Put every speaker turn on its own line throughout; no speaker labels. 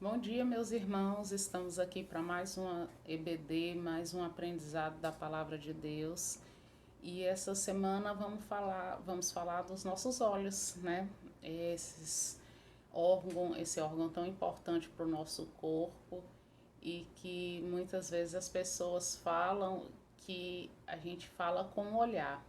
Bom dia, meus irmãos. Estamos aqui para mais uma EBD, mais um aprendizado da palavra de Deus. E essa semana vamos falar dos nossos olhos, né? Esse órgão tão importante para o nosso corpo e que muitas vezes as pessoas falam que a gente fala com o olhar.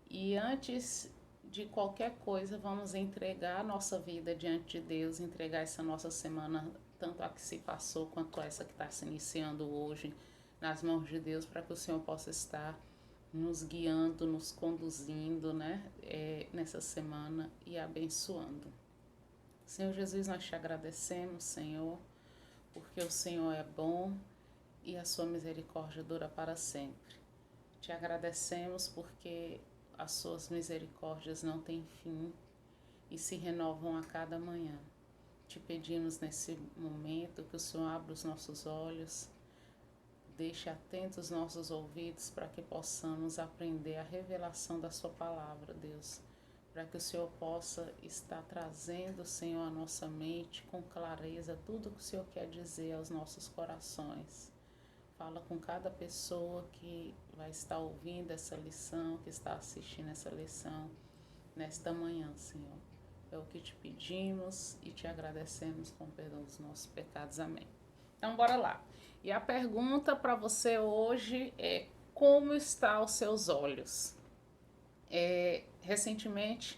E antes de qualquer coisa, vamos entregar a nossa vida diante de Deus, entregar essa nossa semana, tanto a que se passou quanto essa que está se iniciando hoje, nas mãos de Deus, para que o Senhor possa estar nos guiando, nos conduzindo, né, nessa semana e abençoando. Senhor Jesus, nós te agradecemos, Senhor, porque o Senhor é bom e a sua misericórdia dura para sempre. Te agradecemos porque as suas misericórdias não têm fim e se renovam a cada manhã. Te pedimos nesse momento que o Senhor abra os nossos olhos, deixe atentos os nossos ouvidos para que possamos aprender a revelação da sua palavra, Deus. Para que o Senhor possa estar trazendo, Senhor, à nossa mente com clareza tudo o que o Senhor quer dizer aos nossos corações. Fala com cada pessoa que vai estar ouvindo essa lição, que está assistindo essa lição nesta manhã, Senhor. É o que te pedimos e te agradecemos com o perdão dos nossos pecados. Amém. Então, bora lá. E a pergunta para você hoje é: como estão os seus olhos? Recentemente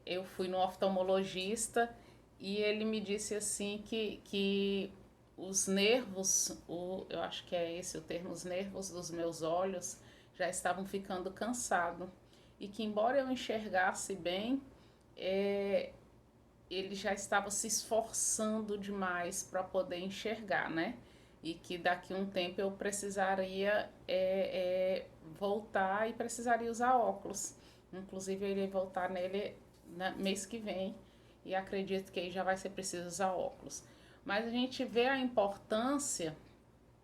eu fui no oftalmologista e ele me disse assim que os nervos, eu acho que é esse o termo, os nervos dos meus olhos já estavam ficando cansados e que embora eu enxergasse bem, ele já estava se esforçando demais para poder enxergar, né? E que daqui a um tempo eu precisaria voltar e precisaria usar óculos. Inclusive eu irei voltar nele mês que vem e acredito que aí já vai ser preciso usar óculos. Mas a gente vê a importância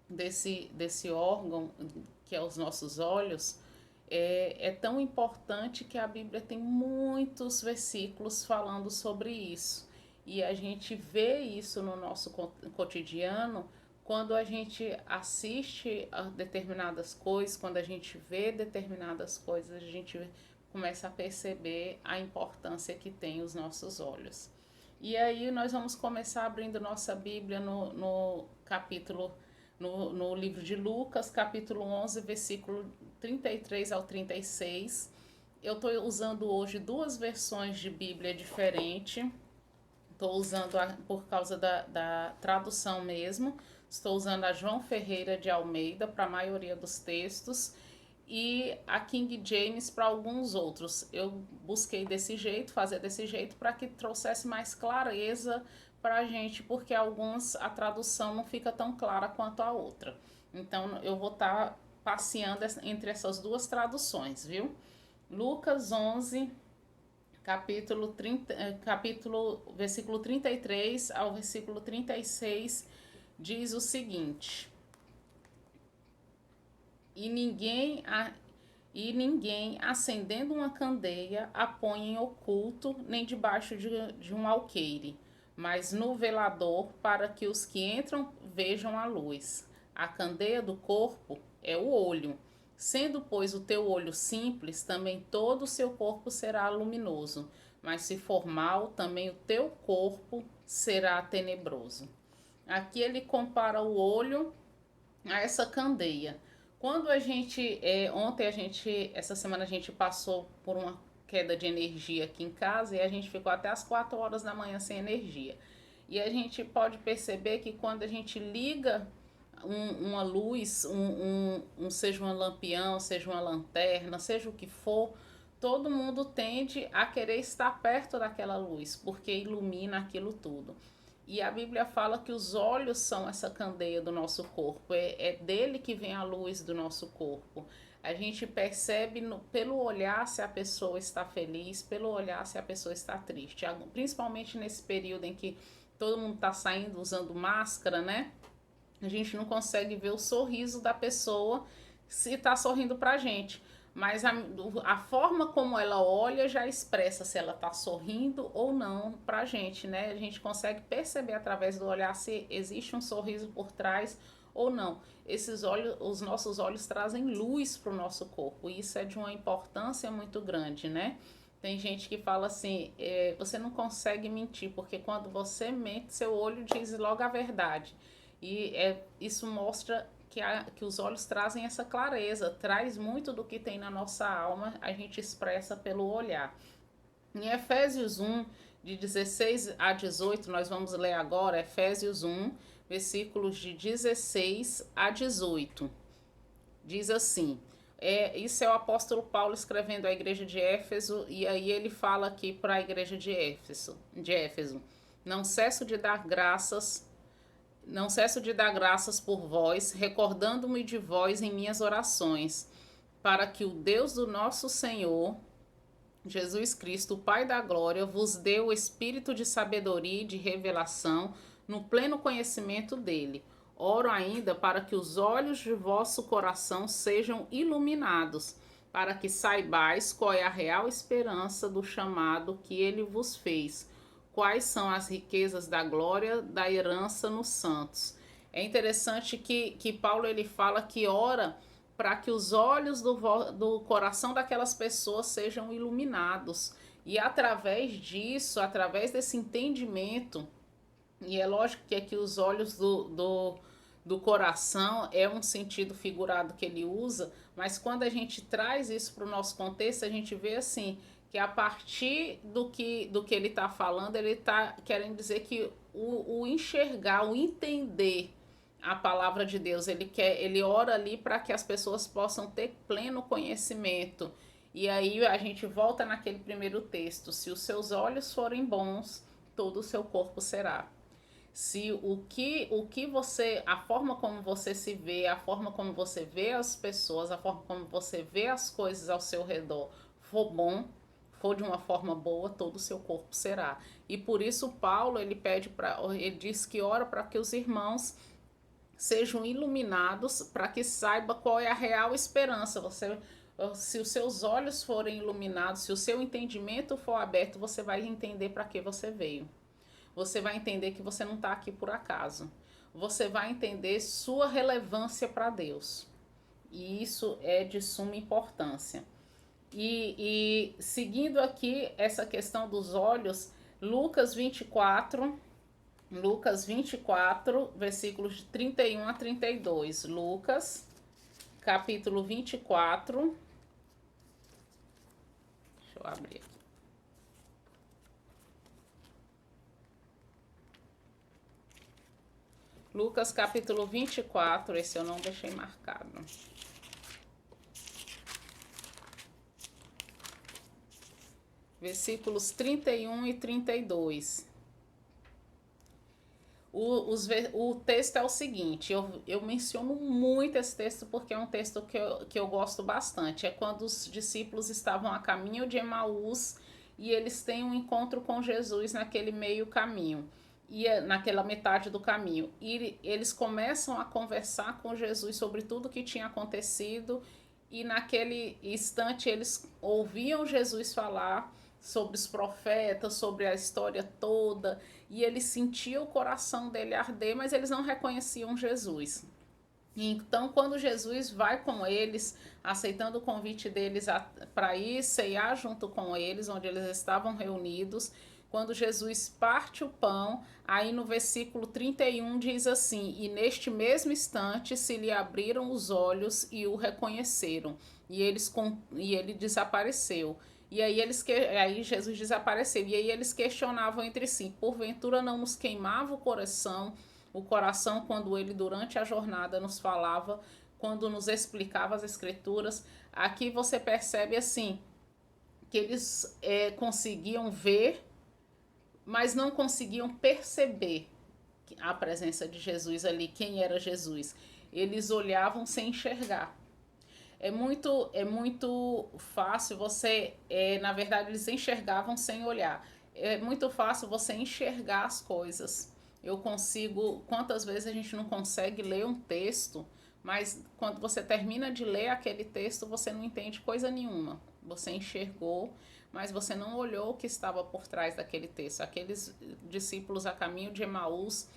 desse órgão que é os nossos olhos, é tão importante que a Bíblia tem muitos versículos falando sobre isso. E a gente vê isso no nosso cotidiano quando a gente assiste a determinadas coisas, quando a gente vê determinadas coisas, a gente começa a perceber a importância que tem os nossos olhos. E aí nós vamos começar abrindo nossa Bíblia no livro de Lucas, capítulo 11, versículo 33 ao 36. Eu estou usando hoje duas versões de Bíblia diferentes. Estou usando por causa da tradução mesmo. Estou usando a João Ferreira de Almeida para a maioria dos textos e a King James para alguns outros. Eu busquei fazer desse jeito para que trouxesse mais clareza para a gente, porque alguns a tradução não fica tão clara quanto a outra. Então eu vou estar passeando entre essas duas traduções, viu? Lucas 11, versículo 33 ao versículo 36 diz o seguinte: E ninguém acendendo uma candeia a põe em oculto, nem debaixo de um alqueire, mas no velador, para que os que entram vejam a luz. A candeia do corpo é o olho. Sendo, pois, o teu olho simples, também todo o seu corpo será luminoso. Mas se for mal, também o teu corpo será tenebroso. Aqui ele compara o olho a essa candeia. Quando essa semana a gente passou por uma queda de energia aqui em casa e a gente ficou até as 4 horas da manhã sem energia. E a gente pode perceber que quando a gente liga uma luz, seja um lampião, seja uma lanterna, seja o que for, todo mundo tende a querer estar perto daquela luz, porque ilumina aquilo tudo. E a Bíblia fala que os olhos são essa candeia do nosso corpo, é dele que vem a luz do nosso corpo. A gente percebe pelo olhar se a pessoa está feliz, pelo olhar se a pessoa está triste. Principalmente nesse período em que todo mundo está saindo usando máscara, né? A gente não consegue ver o sorriso da pessoa se está sorrindo pra gente. mas a forma como ela olha já expressa se ela está sorrindo ou não para a gente, né? A gente consegue perceber através do olhar se existe um sorriso por trás ou não. Esses olhos, os nossos olhos trazem luz para o nosso corpo, e isso é de uma importância muito grande, né? Tem gente que fala assim, você não consegue mentir, porque quando você mente, seu olho diz logo a verdade. E isso mostra que os olhos trazem essa clareza, traz muito do que tem na nossa alma, a gente expressa pelo olhar. Em Efésios 1, de 16 a 18, nós vamos ler agora Efésios 1, versículos de 16 a 18. Diz assim, isso é o apóstolo Paulo escrevendo à igreja de Éfeso, e aí ele fala aqui para a igreja de Éfeso, não cesso de dar graças não cesso de dar graças por vós, recordando-me de vós em minhas orações, para que o Deus do nosso Senhor, Jesus Cristo, o Pai da glória, vos dê o espírito de sabedoria e de revelação no pleno conhecimento dele. Oro ainda para que os olhos de vosso coração sejam iluminados, para que saibais qual é a real esperança do chamado que ele vos fez, quais são as riquezas da glória da herança nos santos. É interessante que Paulo ele fala que ora para que os olhos do coração daquelas pessoas sejam iluminados. E através disso, através desse entendimento, e é lógico que aqui os olhos do coração é um sentido figurado que ele usa, mas quando a gente traz isso para o nosso contexto, a gente vê assim, que a partir do que ele está falando, ele está querendo dizer que o enxergar, o entender a palavra de Deus, ele ora ali para que as pessoas possam ter pleno conhecimento. E aí a gente volta naquele primeiro texto: se os seus olhos forem bons, todo o seu corpo será. Se o que você, a forma como você se vê, a forma como você vê as pessoas, a forma como você vê as coisas ao seu redor for bom, for de uma forma boa, todo o seu corpo será. E por isso Paulo, ele diz que ora para que os irmãos sejam iluminados, para que saiba qual é a real esperança. Se os seus olhos forem iluminados, se o seu entendimento for aberto, você vai entender para que você veio. Você vai entender que você não está aqui por acaso. Você vai entender sua relevância para Deus. E isso é de suma importância. E seguindo aqui essa questão dos olhos, Lucas 24, versículos de 31 a 32. Lucas, capítulo 24. Deixa eu abrir aqui. Lucas, capítulo 24, esse eu não deixei marcado. Versículos 31 e 32. O texto é o seguinte, eu menciono muito esse texto porque é um texto que eu gosto bastante. É quando os discípulos estavam a caminho de Emaús e eles têm um encontro com Jesus naquele meio caminho, naquela metade do caminho. E eles começam a conversar com Jesus sobre tudo que tinha acontecido, e naquele instante eles ouviam Jesus falar sobre os profetas, sobre a história toda, e eles sentiam o coração dele arder, mas eles não reconheciam Jesus. Então, quando Jesus vai com eles, aceitando o convite deles para ir ceiar junto com eles, onde eles estavam reunidos, quando Jesus parte o pão, aí no versículo 31 diz assim: e neste mesmo instante se lhe abriram os olhos e o reconheceram, e ele desapareceu. E aí Jesus desapareceu. E aí eles questionavam entre si: porventura não nos queimava o coração quando ele durante a jornada nos falava, quando nos explicava as escrituras? Aqui você percebe assim que eles conseguiam ver, mas não conseguiam perceber a presença de Jesus ali, quem era Jesus. Eles olhavam sem enxergar. É muito fácil você, na verdade, eles enxergavam sem olhar. É muito fácil você enxergar as coisas. Eu consigo, quantas vezes a gente não consegue ler um texto, mas quando você termina de ler aquele texto, você não entende coisa nenhuma. Você enxergou, mas você não olhou o que estava por trás daquele texto. Aqueles discípulos a caminho de Emaús,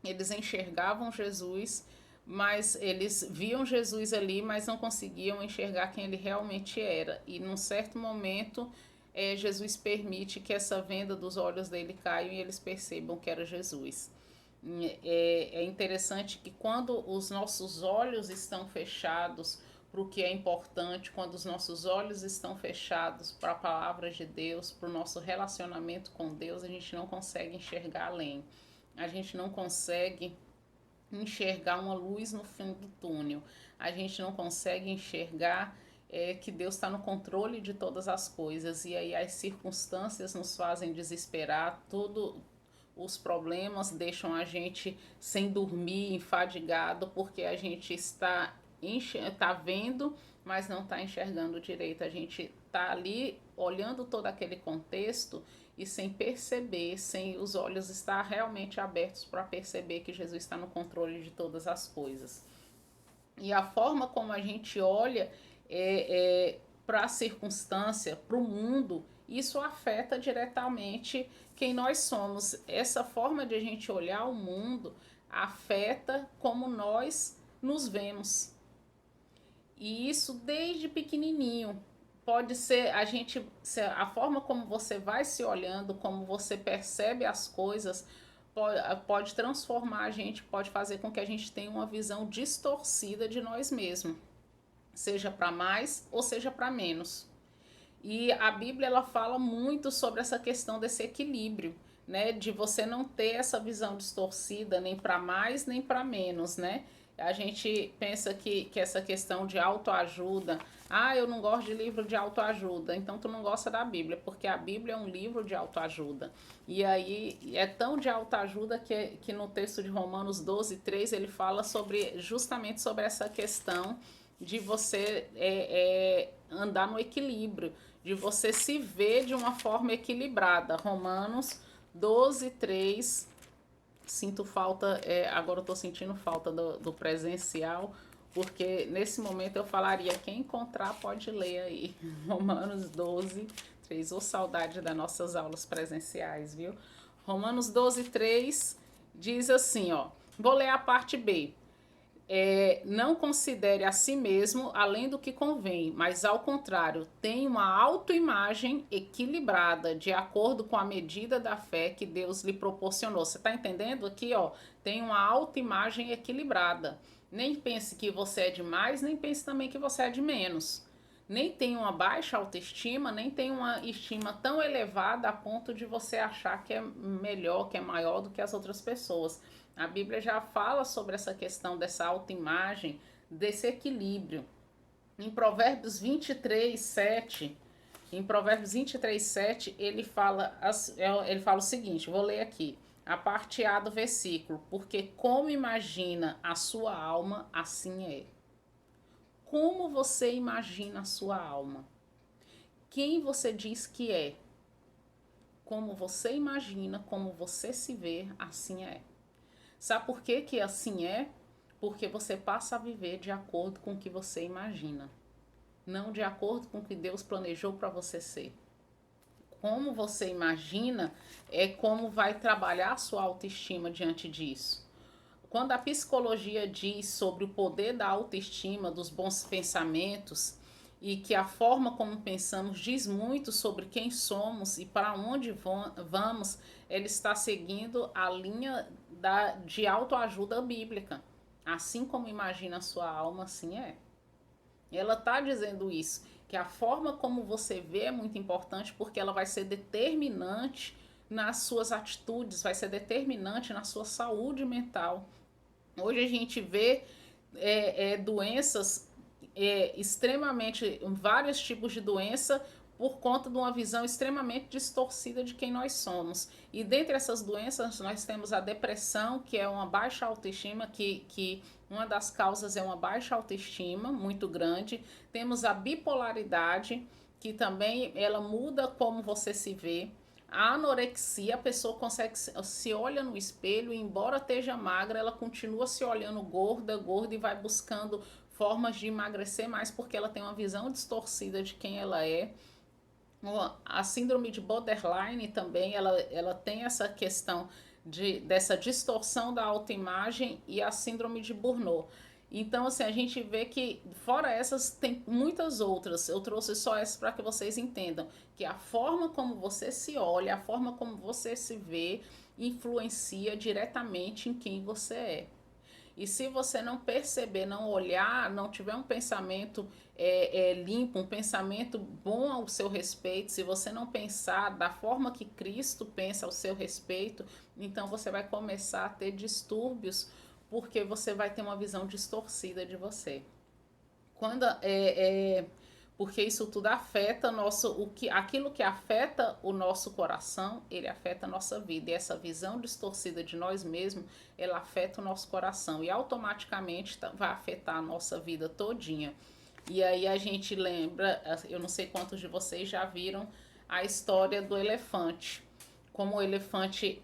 eles enxergavam Jesus, mas eles viam Jesus ali, mas não conseguiam enxergar quem ele realmente era. E num certo momento, Jesus permite que essa venda dos olhos dele caia e eles percebam que era Jesus. É interessante que quando os nossos olhos estão fechados para o que é importante, quando os nossos olhos estão fechados para a palavra de Deus, para o nosso relacionamento com Deus, a gente não consegue enxergar além. A gente não consegue enxergar uma luz no fim do túnel. A gente não consegue enxergar que Deus está no controle de todas as coisas. E aí as circunstâncias nos fazem desesperar, tudo, os problemas deixam a gente sem dormir, enfadigado, porque a gente está vendo, mas não está enxergando direito. A gente está ali olhando todo aquele contexto e sem perceber, sem os olhos estar realmente abertos para perceber que Jesus está no controle de todas as coisas. E a forma como a gente olha para a circunstância, para o mundo, isso afeta diretamente quem nós somos. Essa forma de a gente olhar o mundo afeta como nós nos vemos. E isso desde pequenininho. Pode ser a forma como você vai se olhando, como você percebe as coisas, pode transformar a gente, pode fazer com que a gente tenha uma visão distorcida de nós mesmos, seja para mais ou seja para menos. E a Bíblia ela fala muito sobre essa questão desse equilíbrio, né, de você não ter essa visão distorcida nem para mais nem para menos, né? A gente pensa que essa questão de autoajuda, eu não gosto de livro de autoajuda, então tu não gosta da Bíblia, porque a Bíblia é um livro de autoajuda. E aí é tão de autoajuda que no texto de Romanos 12:3 ele fala justamente sobre essa questão de você andar no equilíbrio, de você se ver de uma forma equilibrada. Romanos 12:3. Sinto falta, agora eu tô sentindo falta do presencial, porque nesse momento eu falaria, quem encontrar pode ler aí, Romanos 12:3, ou saudade das nossas aulas presenciais, viu? Romanos 12:3 diz assim, ó, vou ler a parte B. Não considere a si mesmo além do que convém, mas ao contrário, tenha uma autoimagem equilibrada, de acordo com a medida da fé que Deus lhe proporcionou. Você está entendendo aqui, ó? Tem uma autoimagem equilibrada. Nem pense que você é de mais, nem pense também que você é de menos. Nem tem uma baixa autoestima, nem tem uma estima tão elevada a ponto de você achar que é melhor, que é maior do que as outras pessoas. A Bíblia já fala sobre essa questão dessa autoimagem, desse equilíbrio. Em Provérbios 23:7, ele fala o seguinte, vou ler aqui, a parte A do versículo, porque como imagina a sua alma, assim é. Como você imagina a sua alma? Quem você diz que é? Como você imagina, como você se vê, assim é. Sabe por que que assim é? Porque você passa a viver de acordo com o que você imagina, não de acordo com o que Deus planejou para você ser. Como você imagina é como vai trabalhar a sua autoestima diante disso. Quando a psicologia diz sobre o poder da autoestima, dos bons pensamentos, e que a forma como pensamos diz muito sobre quem somos e para onde vamos, ela está seguindo a linha de autoajuda bíblica. Assim como imagina a sua alma, assim é. Ela está dizendo isso, que a forma como você vê é muito importante porque ela vai ser determinante nas suas atitudes, vai ser determinante na sua saúde mental. Hoje a gente vê doenças extremamente, vários tipos de doença por conta de uma visão extremamente distorcida de quem nós somos. E dentre essas doenças nós temos a depressão, que é uma baixa autoestima, que uma das causas é uma baixa autoestima muito grande. Temos a bipolaridade, que também ela muda como você se vê. A anorexia, a pessoa consegue se olha no espelho e embora esteja magra, ela continua se olhando gorda, gorda e vai buscando formas de emagrecer mais porque ela tem uma visão distorcida de quem ela é. A síndrome de borderline também, ela tem essa questão dessa distorção da autoimagem e a síndrome de Burnout. Então, assim, a gente vê que, fora essas, tem muitas outras. Eu trouxe só essas para que vocês entendam que a forma como você se olha, a forma como você se vê, influencia diretamente em quem você é. E se você não perceber, não olhar, não tiver um pensamento limpo, um pensamento bom ao seu respeito, se você não pensar da forma que Cristo pensa ao seu respeito, então você vai começar a ter distúrbios, porque você vai ter uma visão distorcida de você. Quando porque isso tudo afeta aquilo que afeta o nosso coração, ele afeta a nossa vida. E essa visão distorcida de nós mesmos, ela afeta o nosso coração e automaticamente vai afetar a nossa vida todinha. E aí a gente lembra, eu não sei quantos de vocês já viram a história do elefante. Como o elefante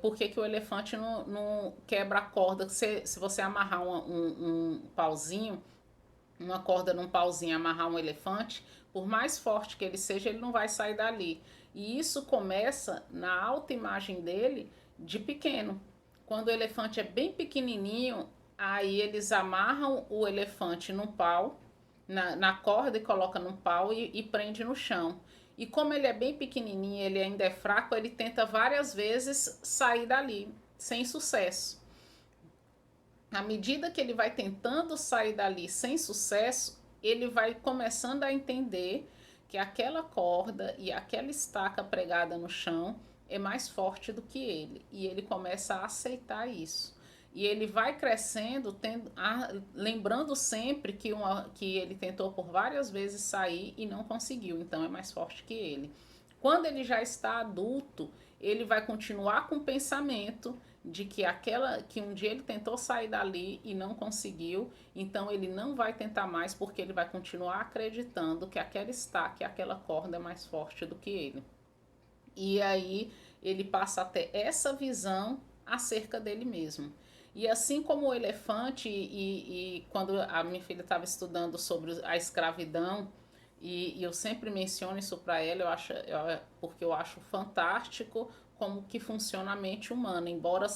por que o elefante não quebra a corda? Se você amarrar um pauzinho, uma corda num pauzinho, amarrar um elefante, por mais forte que ele seja, ele não vai sair dali. E isso começa na autoimagem dele de pequeno. Quando o elefante é bem pequenininho, aí eles amarram o elefante num pau, na corda e coloca num pau e prende no chão. E como ele é bem pequenininho, ele ainda é fraco, ele tenta várias vezes sair dali, sem sucesso. À medida que ele vai tentando sair dali sem sucesso, ele vai começando a entender que aquela corda e aquela estaca pregada no chão é mais forte do que ele. E ele começa a aceitar isso. E ele vai crescendo, lembrando sempre que ele tentou por várias vezes sair e não conseguiu, então é mais forte que ele. Quando ele já está adulto, ele vai continuar com o pensamento de que um dia ele tentou sair dali e não conseguiu, então ele não vai tentar mais porque ele vai continuar acreditando que aquela estaca, aquela corda é mais forte do que ele. E aí ele passa a ter essa visão acerca dele mesmo. E assim como o elefante, e quando a minha filha estava estudando sobre a escravidão, e eu sempre menciono isso para ela, porque eu acho fantástico como que funciona a mente humana, embora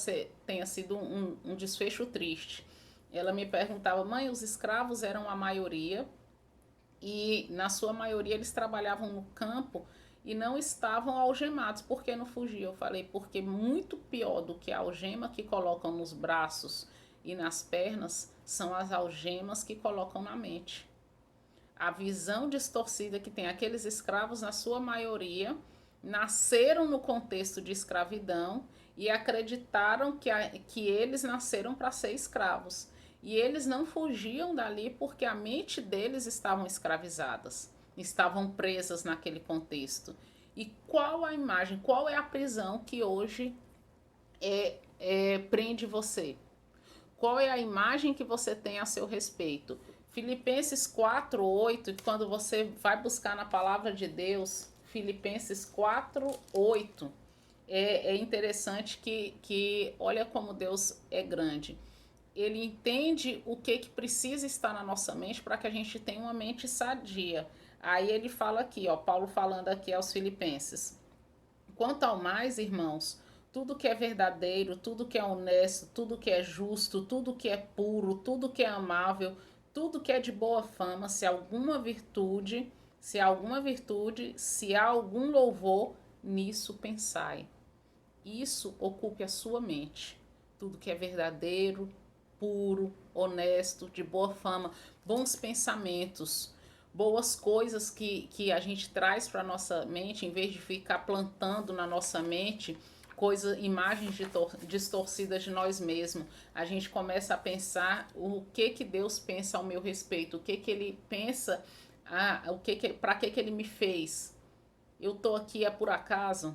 tenha sido um desfecho triste. Ela me perguntava, mãe, os escravos eram a maioria, e na sua maioria eles trabalhavam no campo e não estavam algemados. Por que não fugiam? Eu falei, porque muito pior do que a algema que colocam nos braços e nas pernas são as algemas que colocam na mente. A visão distorcida que tem aqueles escravos, na sua maioria, nasceram no contexto de escravidão e acreditaram que eles nasceram para ser escravos. E eles não fugiam dali porque a mente deles estavam escravizadas, estavam presas naquele contexto. E qual a imagem, qual é a prisão que hoje prende você? Qual é a imagem que você tem a seu respeito? Filipenses 4:8, quando você vai buscar na palavra de Deus, Filipenses 4:8, é interessante que olha como Deus é grande. Ele entende o que precisa estar na nossa mente para que a gente tenha uma mente sadia. Aí ele fala aqui, ó, Paulo falando aqui aos Filipenses. Quanto ao mais, irmãos, tudo que é verdadeiro, tudo que é honesto, tudo que é justo, tudo que é puro, tudo que é amável, tudo que é de boa fama, se há alguma virtude, se há algum louvor, nisso pensai. Isso ocupe a sua mente. Tudo que é verdadeiro, puro, honesto, de boa fama, bons pensamentos, boas coisas que a gente traz para nossa mente, em vez de ficar plantando na nossa mente imagens distorcidas de nós mesmos. A gente começa a pensar o que Deus pensa ao meu respeito, o que ele pensa, para que ele me fez. Eu tô aqui é por acaso?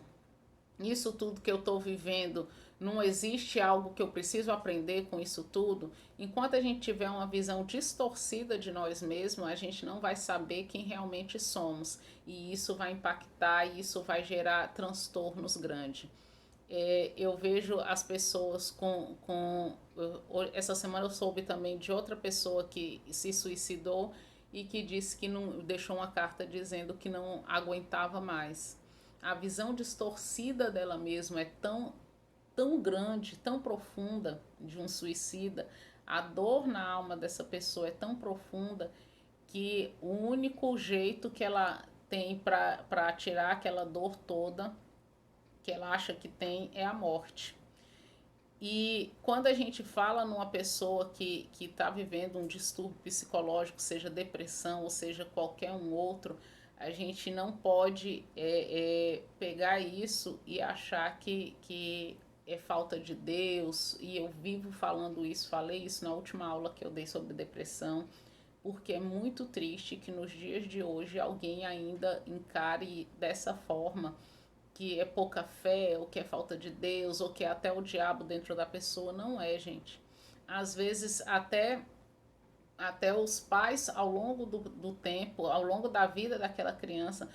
Isso tudo que eu estou vivendo não existe algo que eu preciso aprender com isso tudo. Enquanto a gente tiver uma visão distorcida de nós mesmos, a gente não vai saber quem realmente somos. E isso vai impactar e isso vai gerar transtornos grandes. Eu vejo as pessoas essa semana eu soube também de outra pessoa que se suicidou e que disse que não deixou uma carta dizendo que não aguentava mais. A visão distorcida dela mesma é tão grande, tão profunda de um suicida. A dor na alma dessa pessoa é tão profunda que o único jeito que ela tem para tirar aquela dor toda que ela acha que tem é a morte. E quando a gente fala numa pessoa que está vivendo um distúrbio psicológico, seja depressão ou seja qualquer um outro, a gente não pode pegar isso e achar que é falta de Deus. E eu vivo falando isso, falei isso na última aula que eu dei sobre depressão, porque é muito triste que nos dias de hoje alguém ainda encare dessa forma que é pouca fé, ou que é falta de Deus, ou que é até o diabo dentro da pessoa. Não é, gente. Às vezes, até os pais, ao longo do tempo, ao longo da vida daquela criança,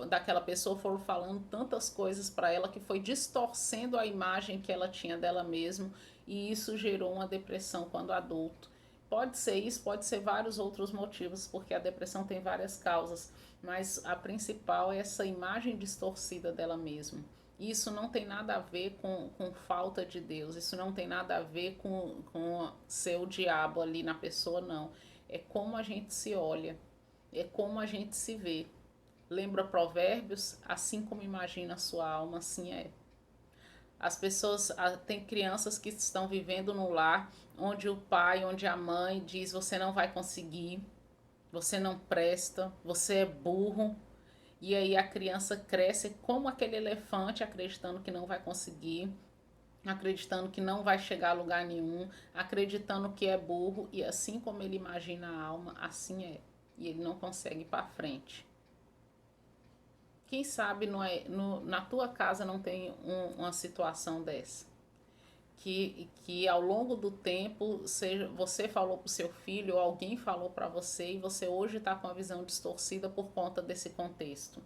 daquela pessoa, foram falando tantas coisas para ela que foi distorcendo a imagem que ela tinha dela mesma, e isso gerou uma depressão quando adulto. Pode ser isso, pode ser vários outros motivos, porque a depressão tem várias causas, mas a principal é essa imagem distorcida dela mesma. Isso não tem nada a ver com falta de Deus, isso não tem nada a ver com ser o diabo ali na pessoa, não. É como a gente se olha, é como a gente se vê. Lembra Provérbios? Assim como imagina a sua alma, assim é. As pessoas, tem crianças que estão vivendo num lar onde o pai, onde a mãe diz: você não vai conseguir, você não presta, você é burro. E aí a criança cresce como aquele elefante, acreditando que não vai conseguir, acreditando que não vai chegar a lugar nenhum, acreditando que é burro, e assim como ele imagina a alma, assim é. E ele não consegue ir para frente. Quem sabe na tua casa não tem uma situação dessa? Que ao longo do tempo, seja você falou para o seu filho ou alguém falou para você e você hoje está com a visão distorcida por conta desse contexto.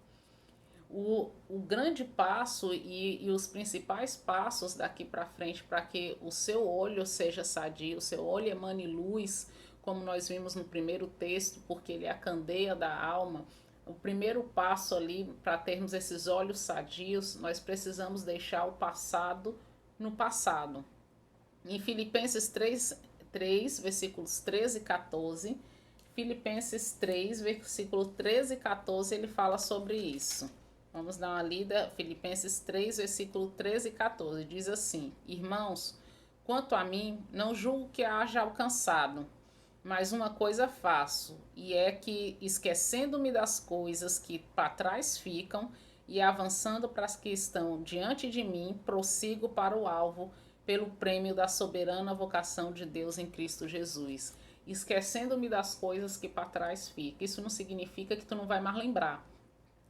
O grande passo e os principais passos daqui para frente para que o seu olho seja sadio, o seu olho emane luz, como nós vimos no primeiro texto, porque ele é a candeia da alma. O primeiro passo ali para termos esses olhos sadios, nós precisamos deixar o passado no passado. Em Filipenses 3 versículos 13 e 14, Filipenses 3, versículo 13 e 14, ele fala sobre isso. Vamos dar uma lida, Filipenses 3, versículo 13 e 14, diz assim: Irmãos, quanto a mim, não julgo que haja alcançado, mas uma coisa faço, e é que, esquecendo-me das coisas que para trás ficam e avançando para as que estão diante de mim, prossigo para o alvo, pelo prêmio da soberana vocação de Deus em Cristo Jesus. Esquecendo-me das coisas que para trás ficam. Isso não significa que tu não vai mais lembrar.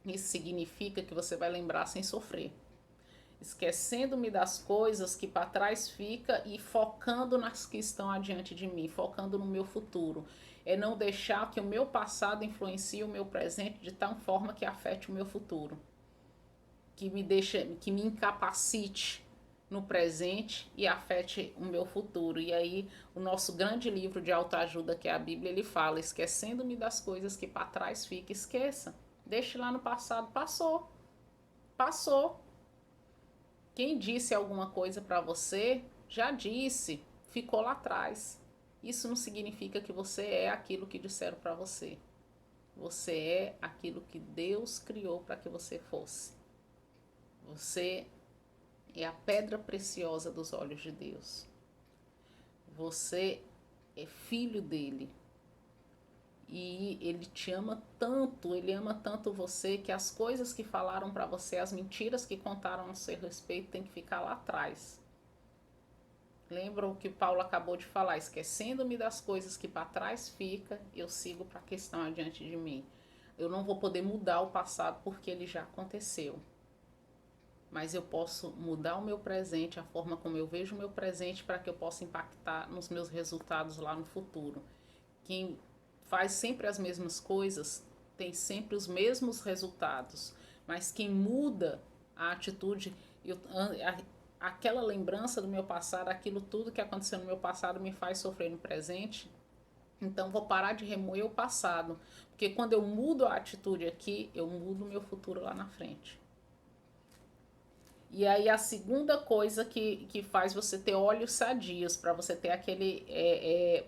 Isso significa que você vai lembrar sem sofrer. Esquecendo-me das coisas que para trás fica e focando nas que estão adiante de mim, focando no meu futuro. É não deixar que o meu passado influencie o meu presente de tal forma que afete o meu futuro. Que me incapacite no presente e afete o meu futuro. E aí, o nosso grande livro de autoajuda, que é a Bíblia, ele fala: esquecendo-me das coisas que para trás fica, esqueça. Deixe lá no passado, passou. Passou. Quem disse alguma coisa para você, já disse, ficou lá atrás. Isso não significa que você é aquilo que disseram para você. Você é aquilo que Deus criou para que você fosse. Você é a pedra preciosa dos olhos de Deus. Você é filho dele. E ele te ama tanto, ele ama tanto você, que as coisas que falaram para você, as mentiras que contaram a seu respeito, tem que ficar lá atrás. Lembra o que Paulo acabou de falar: esquecendo-me das coisas que para trás fica, eu sigo para a questão adiante de mim. Eu não vou poder mudar o passado porque ele já aconteceu. mas eu posso mudar o meu presente, a forma como eu vejo o meu presente, para que eu possa impactar nos meus resultados lá no futuro. Quem faz sempre as mesmas coisas tem sempre os mesmos resultados, mas quem muda a atitude, aquela lembrança do meu passado, aquilo tudo que aconteceu no meu passado me faz sofrer no presente. Então vou parar de remoer o passado, porque quando eu mudo a atitude aqui, eu mudo o meu futuro lá na frente. E aí a segunda coisa que faz você ter olhos sadios, para você ter aquele,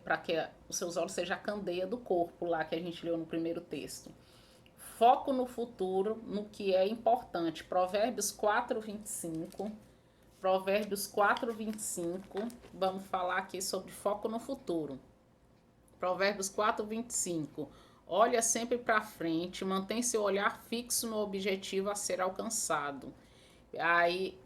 para que os seus olhos sejam a candeia do corpo lá que a gente leu no primeiro texto. Foco no futuro, no que é importante. Provérbios 4:25. Provérbios 4:25. Vamos falar aqui sobre foco no futuro. Provérbios 4:25. Olha sempre para frente, mantém seu olhar fixo no objetivo a ser alcançado. Aí,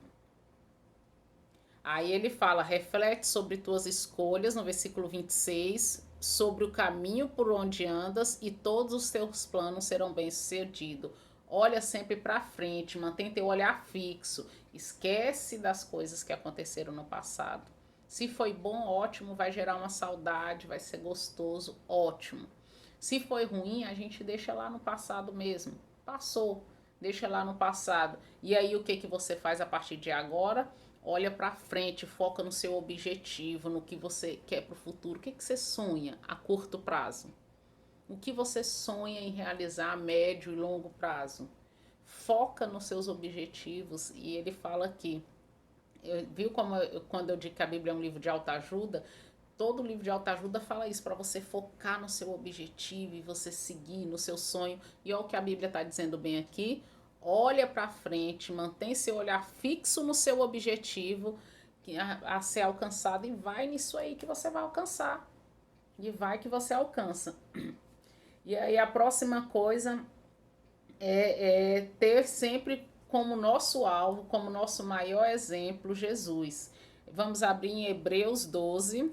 aí ele fala, reflete sobre tuas escolhas, no versículo 26, sobre o caminho por onde andas e todos os teus planos serão bem-sucedidos. Olha sempre para frente, mantém teu olhar fixo, esquece das coisas que aconteceram no passado. Se foi bom, ótimo, vai gerar uma saudade, vai ser gostoso, ótimo. Se foi ruim, a gente deixa lá no passado mesmo. Passou, deixa lá no passado. E aí o que que você faz a partir de agora? Olha para frente, foca no seu objetivo, no que você quer para o futuro. O que que você sonha a curto prazo? O que você sonha em realizar a médio e longo prazo? Foca nos seus objetivos. E ele fala aqui, viu como quando eu digo que a Bíblia é um livro de autoajuda? Todo livro de autoajuda fala isso, para você focar no seu objetivo e você seguir no seu sonho. E olha o que a Bíblia está dizendo bem aqui. Olha para frente, mantém seu olhar fixo no seu objetivo a ser alcançado e vai nisso aí que você vai alcançar. E vai que você alcança. E aí a próxima coisa é ter sempre como nosso alvo, como nosso maior exemplo, Jesus. Vamos abrir em Hebreus 12,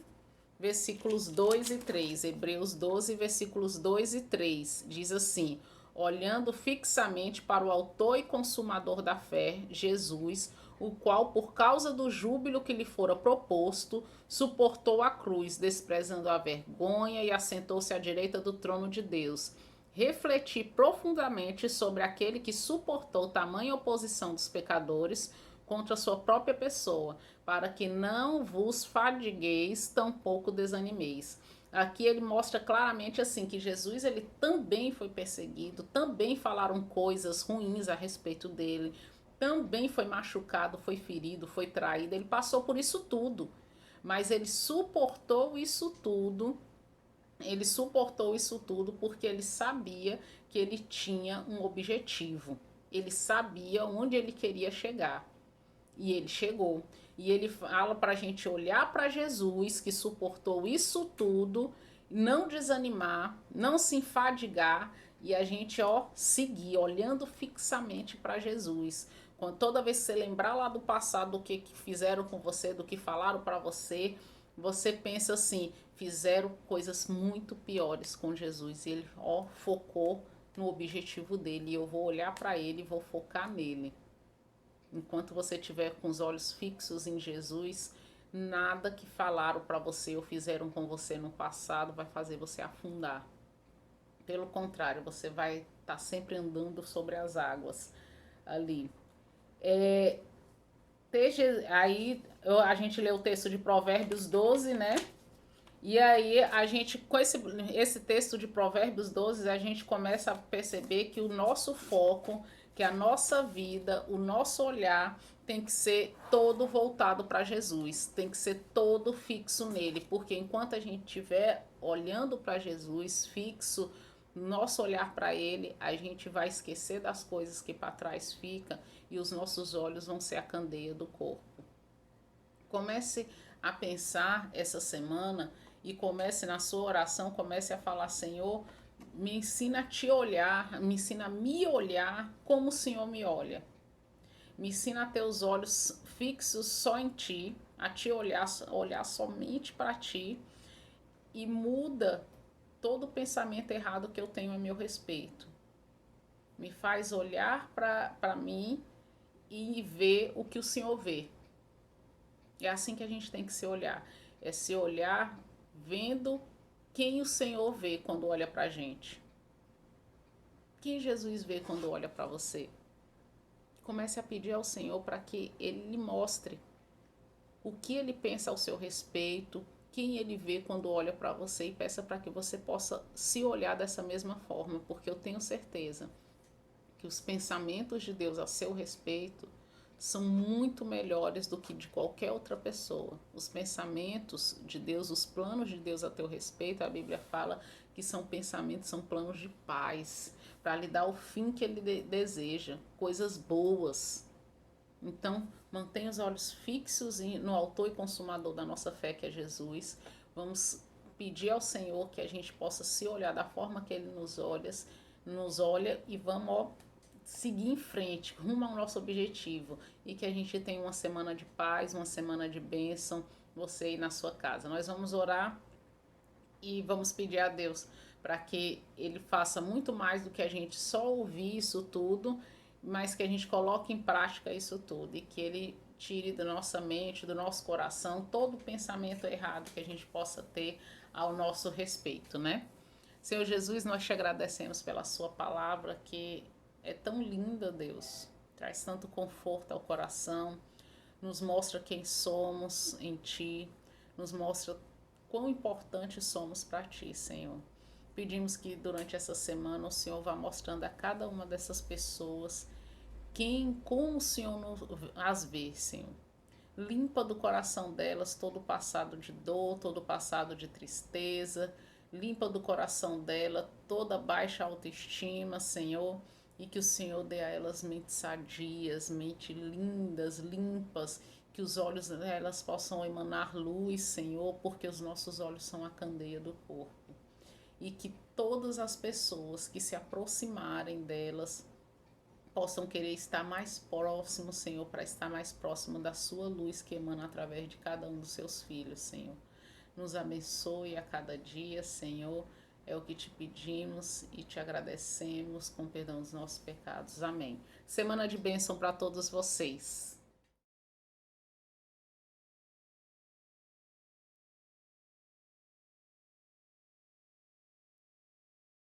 versículos 2 e 3. Hebreus 12, versículos 2 e 3. Diz assim: olhando fixamente para o autor e consumador da fé, Jesus, o qual, por causa do júbilo que lhe fora proposto, suportou a cruz, desprezando a vergonha, e assentou-se à direita do trono de Deus. Refleti profundamente sobre aquele que suportou tamanha oposição dos pecadores contra sua própria pessoa, para que não vos fadigueis, tampouco desanimeis. Aqui ele mostra claramente assim que Jesus ele também foi perseguido, também falaram coisas ruins a respeito dele, também foi machucado, foi ferido, foi traído, ele passou por isso tudo. Mas ele suportou isso tudo. Ele suportou isso tudo porque ele sabia que ele tinha um objetivo. Ele sabia onde ele queria chegar. E ele chegou. E ele fala para a gente olhar para Jesus, que suportou isso tudo, não desanimar, não se enfadigar, e a gente, seguir, olhando fixamente para Jesus. Quando toda vez que você lembrar lá do passado, do que fizeram com você, do que falaram para você, você pensa assim, fizeram coisas muito piores com Jesus. E ele, focou no objetivo dele. E eu vou olhar para ele e vou focar nele. Enquanto você estiver com os olhos fixos em Jesus, nada que falaram para você ou fizeram com você no passado vai fazer você afundar. Pelo contrário, você vai estar sempre andando sobre as águas ali. Aí a gente lê o texto de Provérbios 12, né? E aí a gente, com esse texto de Provérbios 12, a gente começa a perceber que o nosso foco, que a nossa vida, o nosso olhar tem que ser todo voltado para Jesus, tem que ser todo fixo nele, porque enquanto a gente estiver olhando para Jesus, fixo, nosso olhar para ele, a gente vai esquecer das coisas que para trás ficam e os nossos olhos vão ser a candeia do corpo. Comece a pensar essa semana e comece na sua oração, comece a falar, Senhor, me ensina a te olhar, me ensina a me olhar como o Senhor me olha. Me ensina a ter os olhos fixos só em ti, a te olhar somente para ti e muda todo o pensamento errado que eu tenho a meu respeito. Me faz olhar para mim e ver o que o Senhor vê. É assim que a gente tem que se olhar. É se olhar vendo quem o Senhor vê quando olha pra gente. Quem Jesus vê quando olha para você. Comece a pedir ao Senhor para que Ele lhe mostre o que Ele pensa ao seu respeito, quem Ele vê quando olha para você, e peça para que você possa se olhar dessa mesma forma, porque eu tenho certeza que os pensamentos de Deus a seu respeito são muito melhores do que de qualquer outra pessoa. Os pensamentos de Deus, os planos de Deus a teu respeito, a Bíblia fala que são pensamentos, são planos de paz, para lhe dar o fim que ele deseja, coisas boas. Então, mantenha os olhos fixos no autor e consumador da nossa fé, que é Jesus. Vamos pedir ao Senhor que a gente possa se olhar da forma que Ele nos olha e vamos, ó, seguir em frente, rumo ao nosso objetivo. E que a gente tenha uma semana de paz, uma semana de bênção, você aí na sua casa. Nós vamos orar e vamos pedir a Deus para que Ele faça muito mais do que a gente só ouvir isso tudo, mas que a gente coloque em prática isso tudo e que Ele tire da nossa mente, do nosso coração, todo o pensamento errado que a gente possa ter ao nosso respeito, né? Senhor Jesus, nós te agradecemos pela sua palavra que é tão linda, Deus. Traz tanto conforto ao coração, nos mostra quem somos em Ti, nos mostra quão importantes somos para Ti, Senhor. Pedimos que durante essa semana o Senhor vá mostrando a cada uma dessas pessoas como o Senhor as vê, Senhor. Limpa do coração delas todo o passado de dor, todo o passado de tristeza. Limpa do coração dela toda baixa autoestima, Senhor. E que o Senhor dê a elas mentes sadias, mentes lindas, limpas. Que os olhos delas possam emanar luz, Senhor, porque os nossos olhos são a candeia do corpo. E que todas as pessoas que se aproximarem delas possam querer estar mais próximo, Senhor, para estar mais próximo da sua luz que emana através de cada um dos seus filhos, Senhor. Nos abençoe a cada dia, Senhor. É o que te pedimos e te agradecemos com perdão dos nossos pecados. Amém. Semana de bênção para todos vocês.